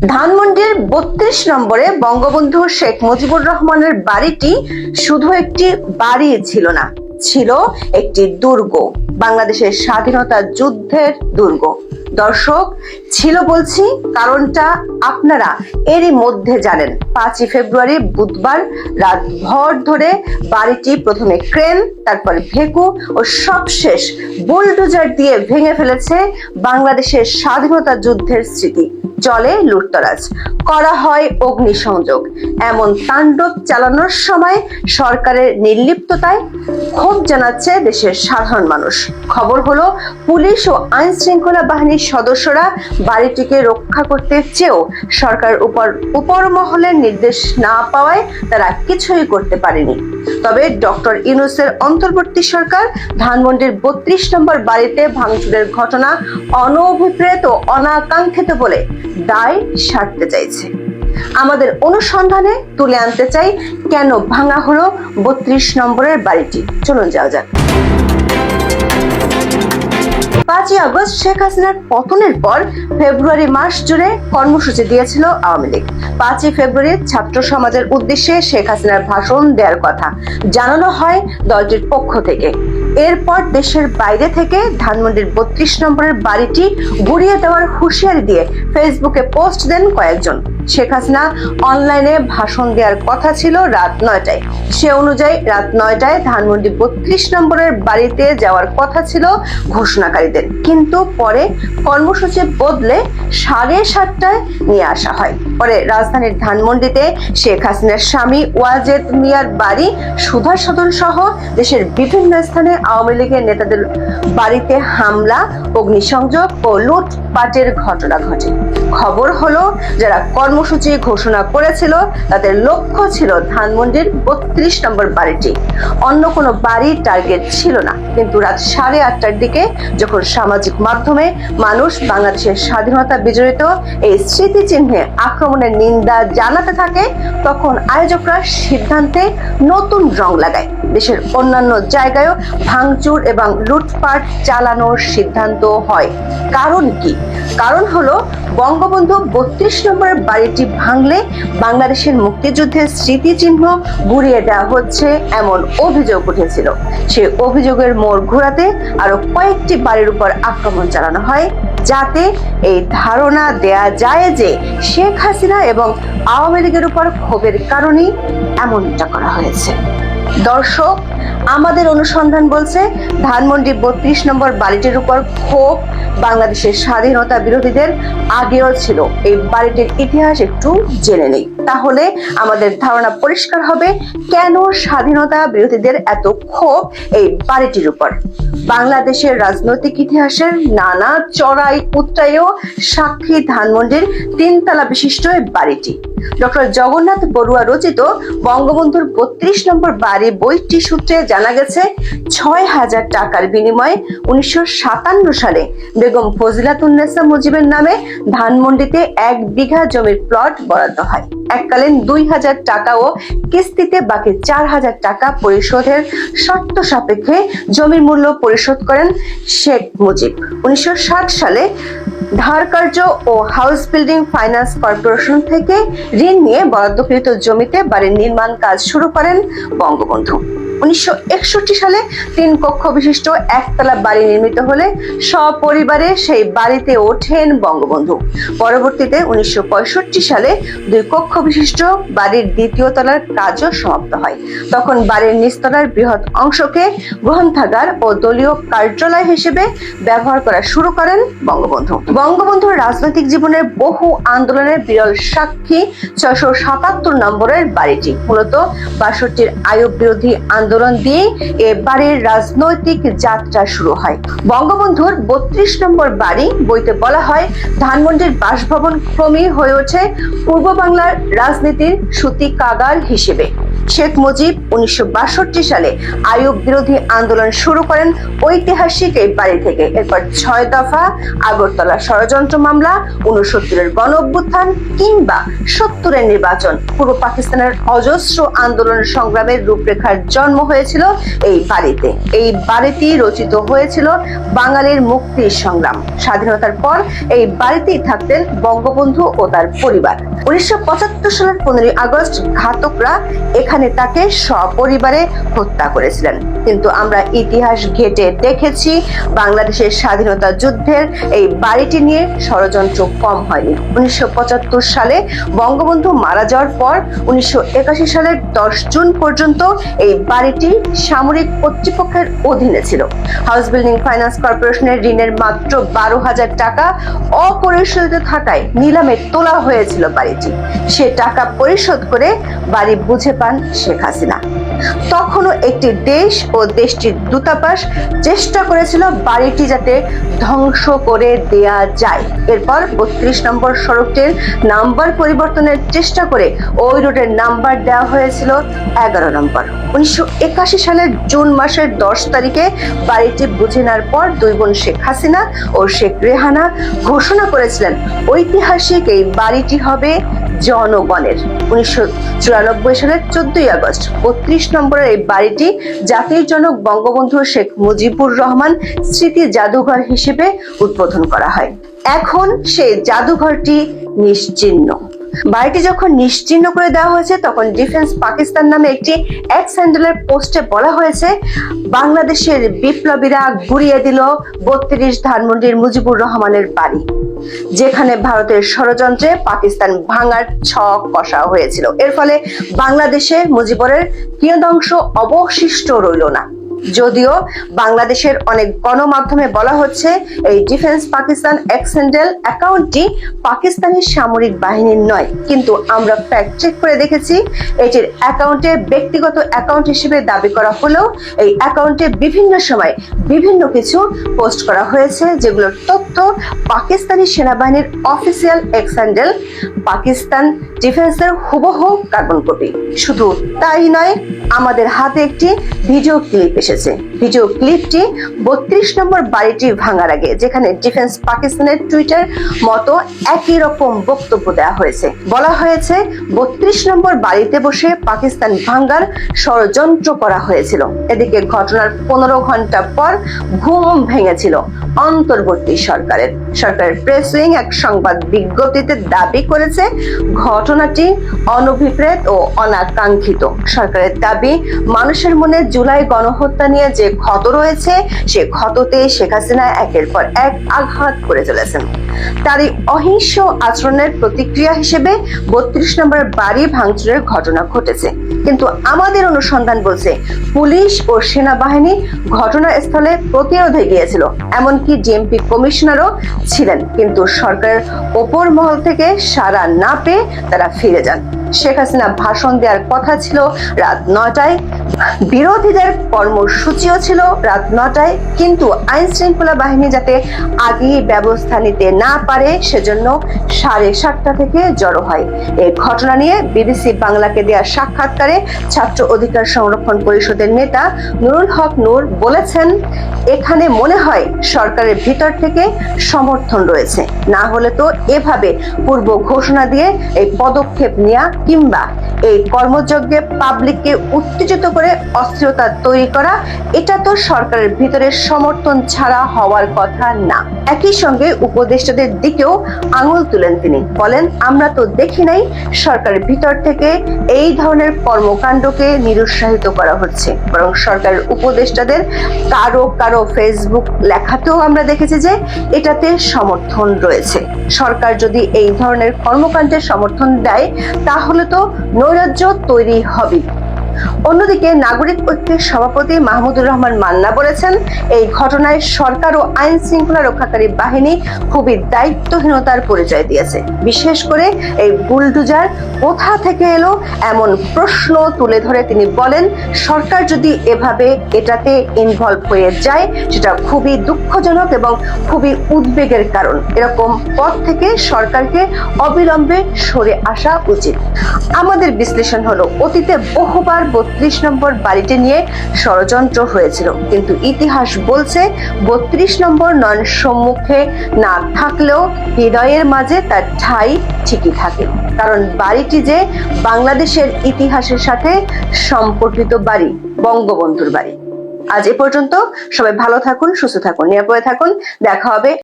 ধানমন্ডির ৩২ নম্বরে বঙ্গবন্ধু শেখ মুজিবুর রহমানের বাড়িটি শুধু একটি বাড়ি ছিল না, ছিল একটি দুর্গ, বাংলাদেশের স্বাধীনতা যুদ্ধের দুর্গ। দর্শক, ছিল বলছি কারণটা আপনারা এরই মধ্যে জানেন। ৫ই ফেব্রুয়ারি বুধবার রাত ভর ধরে বাড়িটি প্রথমে ক্রেন, তারপরে ভেকু ও সবশেষ বুলডোজার দিয়ে ভেঙে ফেলেছে বাংলাদেশের স্বাধীনতা যুদ্ধের স্মৃতি। চলে লুটতরাজ, করা হয় অগ্নিসংযোগ। এমন তাণ্ডব চালানোর সময় সরকারের নির্লিপ্ততায় ক্ষোভ জানাচ্ছে দেশের সাধারণ মানুষ। খবর হলো, পুলিশ ও আইন শৃঙ্খলা বাহিনীর সদস্যরা বাড়িটিকে রক্ষা করতে চেয়েও সরকার উপর মহলের নির্দেশ না পাওয়ায় তারা কিছুই করতে পারেনি। তবে ডক্টর ইউনূসের অন্তর্বর্তী সরকার ধানমন্ডির ৩২ নম্বর বাড়িতে ভাঙচুরের ঘটনা অনভিপ্রেত ও অনাকাঙ্ক্ষিত বলে দায় সারতে চাইছে। আমাদের অনুসন্ধানে তুলে আনতে চাই কেন ভাঙা হলো ৩২ নম্বরের বাড়িটি। চলুন যাওয়া যাক। ৫ই আগস্ট শেখ হাসিনার পতনের পর ফেব্রুয়ারি মাস জুড়ে কর্মসূচি দিয়েছিল আওয়ামী লীগ। ৫ই ফেব্রুয়ারি ছাত্র সমাজের উদ্দেশ্যে শেখ হাসিনার ভাষণ দেওয়ার কথা জানানো হয় দলটির পক্ষ থেকে। এরপর দেশের বাইরে থেকে ধানমন্ডির ৩২ নম্বরের বাড়িটি গুড়িয়ে দেওয়ার হুঁশিয়ারি দিয়ে ফেসবুকে পোস্ট দেন কয়েকজন। শেখ হাসিনা অনলাইনে ভাষণ দেওয়ার কথা ছিল রাত ৯টায়। সে অনুযায়ী রাত ৯টায় ধানমন্ডি ৩২ নম্বরের বাড়িতে যাওয়ার কথা ছিল ঘোষণাকারীদের, কিন্তু পরে কর্মসূচি বদলে ৭:৩০টায় নিয়ে আসা হয়। পরে রাজধানীর ধানমন্ডিতে শেখ হাসিনার স্বামী ওয়াজেদ মিয়ার বাড়ি, সুধা সদন সহ দেশের বিভিন্ন স্থানে আওয়ামী লীগের নেতাদের বাড়িতে হামলা, অগ্নিসংযোগ ও লুটপাটের ঘটনা ঘটে। খবর হলো, যারা কর্মসূচি ঘোষণা করেছিল তাদের লক্ষ্য ছিল ধানমন্ডির ৩২ নম্বর বাড়িটি। অন্য কোনো বাড়ির টার্গেট ছিল না। কিন্তু রাত ৮:৩০টার দিকে যখন সামাজিক মাধ্যমে মানুষ বাংলাদেশের স্বাধীনতা বিজড়িত এই স্মৃতিচিহ্নে আক্রমণের নিন্দা জানাতে থাকে, তখন আয়োজকরা সিদ্ধান্তে নতুন রং লাগায়। দেশের অন্যান্য জায়গায়ও ভাঙচুর এবং লুটপাট চালানোর সিদ্ধান্ত হয়। কারণ কি? কারণ হলো, বঙ্গবন্ধু ৩২ নম্বরের বাড়িটি ভাঙলে বাংলাদেশের মুক্তিযুদ্ধের স্মৃতিচিহ্ন গুড়িয়ে দেওয়া হচ্ছে এমন অভিযোগ উঠেছিল। সেই অভিযোগের মোড় ঘোরাতে আরো কয়েকটি বাড়ির উপর আক্রমণ চালানো হয়, যাতে এই ধারণা দেয়া যায় যে শেখ হাসিনা এবং আওয়ামী লীগের উপর ক্ষোভের কারণেই এমনটা করা হয়েছে। দর্শক, আমাদের অনুসন্ধান বলছে ধানমন্ডি ৩২ নম্বর বাড়িটির উপর ক্ষোভ বাংলাদেশের স্বাধীনতা বিরোধীদের আগেও ছিল। এই বাড়িটির ইতিহাস একটু জেনে নেই, তাহলে আমাদের ধারণা পরিষ্কার হবে কেন স্বাধীনতা বিরোধীদের এত ক্ষোভ এই বাড়িটির উপর। বাংলাদেশের রাজনৈতিক ইতিহাসের নানা চড়াই উতরাইও সাক্ষী ধানমন্ডির ৩ তলা বিশিষ্ট এই বাড়িটি। ডক্টর জগন্নাথ বড়ুয়া রচিত বঙ্গবন্ধুর ৩২ নম্বর বাড়ি বইটি সূত্রে জানা গেছে, ৬,০০০ টাকার বিনিময়ে ১৯৫৭ সালে বেগম ফজিলাতুন্নেসা মুজিবের নামে ধানমন্ডিতে ১ বিঘা জমির প্লট বরাদ্দ হয়। এককালীন ২,০০০ টাকা ও কিস্তিতে বাকি ৪,০০০ টাকা পরিশোধের শর্ত সাপেক্ষে জমির মূল্য পরিশোধ করেন শেখ মুজিব। ১৯৬০ সালে ধারকার্য ও হাউস বিল্ডিং ফাইন্যান্স কর্পোরেশন থেকে ঋণ নিয়ে বরাদ্দকৃত জমিতে বাড়ির নির্মাণ কাজ শুরু করেন বঙ্গবন্ধু। ১৯৬১ সালে ৩ কক্ষ বিশিষ্ট একতলা বাড়ি নির্মিত হলে সপরিবারে সেই বাড়িতে ওঠেন বঙ্গবন্ধু। পরবর্তীতে ১৯৬৫ সালে ২ কক্ষ বিশিষ্ট বাড়ির ২য় তলার কাজও সমাপ্ত হয়। তখন বাড়ির নিচতলার বৃহৎ অংশকে গ্রন্থাগার ও দলীয় কার্যালয় হিসেবে ব্যবহার করা শুরু করেন বঙ্গবন্ধু। বঙ্গবন্ধুর রাজনৈতিক জীবনের বহু আন্দোলনের বিরল সাক্ষী ৬৭৭ নম্বরের বাড়িটি। মূলত ৬২র আইয়ুব বিরোধী আন্দোলন দিয়ে এ বাড়ির রাজনৈতিক যাত্রা শুরু হয়। বঙ্গবন্ধুর ৩২ নম্বর বাড়ি বইতে বলা হয়, ধানমন্ডির বাসভবন ক্রমেই হয়ে ওঠে পূর্ব বাংলার রাজনীতির সূতিকাগার হিসেবে। শেখ মুজিব 1962 সালে আইয়ুব বিরোধী আন্দোলন শুরু করেন ঐতিহাসিক এই বাড়ি থেকে। এরপর 6 দফা, আগরতলা ষড়যন্ত্র মামলা, 69-এর গণঅভ্যুত্থান কিংবা 70-এর নির্বাচন, পূর্ব পাকিস্তানের অজস্র আন্দোলন সংগ্রামের রূপরেখার জন্ম হয়েছিল এই বাড়িতে। এই বাড়িটি রচিত হয়েছিল বাঙালির মুক্তির সংগ্রাম। স্বাধীনতার পর এই বাড়িতেই থাকতেন বঙ্গবন্ধু ও তার পরিবার। 1975 সালের 15 আগস্ট ঘাতকরা এখানে তাকে সপরিবারে হত্যা করেছিলেন। কিন্তু আমরা ইতিহাস ঘেঁটে দেখেছি বাংলাদেশের স্বাধীনতা যুদ্ধের এই বাড়িটি নিয়ে ষড়যন্ত্র কম হয়নি। 1975 সালে বঙ্গবন্ধু মারা যাওয়ার পর 1981 সালের 10 জুন পর্যন্ত এই বাড়িটি সামরিক কর্তৃপক্ষের অধীনে ছিল। হাউস বিল্ডিং ফাইন্যান্স কর্পোরেশনের ঋণের মাত্র 12,000 টাকা অপরিশোধিত থাকায় নিলামে তোলা হয়েছিল বাড়িটি। সে টাকা পরিশোধ করে বাড়ি বুঝে পান শেখ হাসিনা। তখনও একটি দেশ ও দেশটির দূতাবাস চেষ্টা করেছিল বাড়িটি যাতে ধ্বংস করে দেয়া যায়। এরপর 32 নম্বর সড়কটির নাম্বার পরিবর্তনের চেষ্টা করে ওই রোডের নাম্বার দেওয়া হয়েছিল 11 নম্বর। 1981 সালের জুন মাসের 10 তারিখে বাড়িটি বুঝে নেওয়ার পর দুই বোন শেখ হাসিনা ও শেখ রেহানা ঘোষণা করেছিলেন ঐতিহাসিক এই বাড়িটি হবে জনগণের। 1994 সালের 14 আগস্ট 32 নম্বরের এই বাড়িটি জাতির জনক বঙ্গবন্ধু শেখ মুজিবুর রহমান স্মৃতি জাদুঘর হিসেবে উদ্বোধন করা হয়। এখন সেই জাদুঘরটি নিশ্চিহ্ন। বাড়িটি যখন নিশ্চিহ্ন করে দেওয়া হয়েছে তখন ডিফেন্স পাকিস্তান নামে একটি এক্স হ্যান্ডেলের পোস্টে বলা হয়েছে, বাংলাদেশের বিপ্লবীরা গুড়িয়ে দিল 32 ধানমন্ডির মুজিবুর রহমানের বাড়ি, যেখানে ভারতের ষড়যন্ত্রে পাকিস্তান ভাঙার ছক কষা হয়েছিল। এর ফলে বাংলাদেশে মুজিবরের কিয়দংশ অবশিষ্ট রইল না। যদিও বাংলাদেশের অনেক গণমাধ্যমে বলা হচ্ছে এই ডিফেন্স পাকিস্তান এক্স হ্যান্ডেল অ্যাকাউন্টটি পাকিস্তানি সামরিক বাহিনীর নয়, কিন্তু আমরা ফ্যাক্ট চেক করে দেখেছি এটির অ্যাকাউন্টে ব্যক্তিগত অ্যাকাউন্ট হিসেবে দাবি করা হলেও এই অ্যাকাউন্টে বিভিন্ন সময় বিভিন্ন কিছু পোস্ট করা হয়েছে, যেগুলোর তথ্য পাকিস্তানি সেনাবাহিনীর অফিসিয়াল এক্স হ্যান্ডেল পাকিস্তান ডিফেন্সের হুবহু কার্বন কপি। শুধু তাই নয়, আমাদের হাতে একটি ভিডিও ক্লিপ এসেছে। ভিডিও ক্লিপটি 32 নম্বর বাড়িটি ভাঙার আগে, যেখানে ডিফেন্স পাকিস্তানের টুইটার মতো একই রকম বক্তব্য দেওয়া হয়েছে। বলা হয়েছে 32 নম্বর বাড়িতে বসে পাকিস্তান ভাঙার ষড়যন্ত্র করা হয়েছিল। এদিকে ঘটনার 15 ঘন্টা পর ঘুম ভেঙেছিল অন্তর্বর্তী সরকারের। সরকারের প্রেস উইং এক সংবাদ বিজ্ঞপ্তিতে দাবি করেছে ঘটনাটি অনভিপ্রেত ও অনাকাঙ্ক্ষিত। সরকারের দাবি, মানুষের মনে জুলাই গণহত্যা নিয়ে যে ক্ষত রয়েছে সে ক্ষততে শেখ হাসিনা একের পর এক আঘাত করে চলেছেন। তারই অহিংস আচরণের প্রতিক্রিয়া হিসেবে 32 নম্বর বাড়ি ভাঙচুরের ঘটনা ঘটেছে। কিন্তু আমাদের অনুসন্ধান বলছে পুলিশ ও সেনাবাহিনী ঘটনাস্থলে প্রতিরোধে গিয়েছিল, এমনকি ডিএমপি কমিশনারও ছিলেন, কিন্তু সরকারের ওপর মহল থেকে সাড়া না পেয়ে তারা ফিরে যান। শেখ হাসিনা ভাষণ দেওয়ার কথা ছিল রাত 9টায়, বিরোধীদের কর্মসূচিও ছিল রাত 9টায়, কিন্তু আইন শৃঙ্খলা বাহিনী যাতে আগেই ব্যবস্থা নিতে না পারে সেজন্য 7:30 থেকে জড়ো হয়। এই ঘটনা নিয়ে বিবিসি বাংলাকে দেওয়া সাক্ষাৎকারে ছাত্র অধিকার সংরক্ষণ পরিষদের নেতা নুরুল হক নূর বলেছেন, এখানে মনে হয় সরকারের ভিতর থেকে সমর্থন রয়েছে, না হলে তো এভাবে পূর্ব ঘোষণা দিয়ে এই পদক্ষেপ নেওয়া কিংবা এই কর্মযজ্ঞে পাবলিককে উত্তেজিত করে অস্থিরতা তৈরি করা, এটা তো সরকারের ভিতরে সমর্থন ছাড়া হওয়ার কথা না। একই সঙ্গে উপদেষ্টাদের দিকেও আঙুল তুলেন তিনি, বলেন, আমরা তো দেখি নাই সরকারের ভিতর থেকে এই ধরনের কর্মকাণ্ডকে নিরুৎসাহিত করা হচ্ছে, বরং সরকারের উপদেষ্টাদের কারো কারো ফেসবুক লেখাতেও আমরা দেখেছি যে এটাতে সমর্থন রয়েছে। সরকার যদি এই ধরনের কর্মকাণ্ডের সমর্থন দেয় তাহলে তো নৈরাজ্য তৈরি হবে। অন্যদিকে নাগরিক ঐক্যের সভাপতি মাহমুদুর রহমান মান্না বলেছেন, এই ঘটনায় সরকার ও আইন শৃঙ্খলা রক্ষাকারী বাহিনী খুবই দায়িত্বহীনতার পরিচয় দিয়েছে। বিশেষ করে এই বুলডোজার কোথা থেকে এলো এমন প্রশ্ন তুলে ধরে তিনি বলেন, সরকার যদি এভাবে এটাতে ইনভলভ হয়ে যায় সেটা খুবই দুঃখজনক এবং খুবই উদ্বেগের কারণ। এরকম পথ থেকে সরকারকে অবিলম্বে সরে আসা উচিত। আমাদের বিশ্লেষণ হলো, অতীতে বহুবার 32 নম্বর বাড়িটি নিয়ে ষড়যন্ত্র হয়েছিল, কিন্তু ইতিহাস বলছে 32 নম্বর নয়ন সম্মুখে না থাকলেও হৃদয়ের মাঝে তার ঠাঁই ঠিকই থাকে। কারণ বাড়িটি যে বাংলাদেশের ইতিহাসের সাথে সম্পর্কিত বাড়ি, বঙ্গবন্ধুর বাড়ি। আজ এ পর্যন্ত। সবাই ভালো থাকুন, সুস্থ থাকুন, নিরাপদে থাকুন। দেখা হবে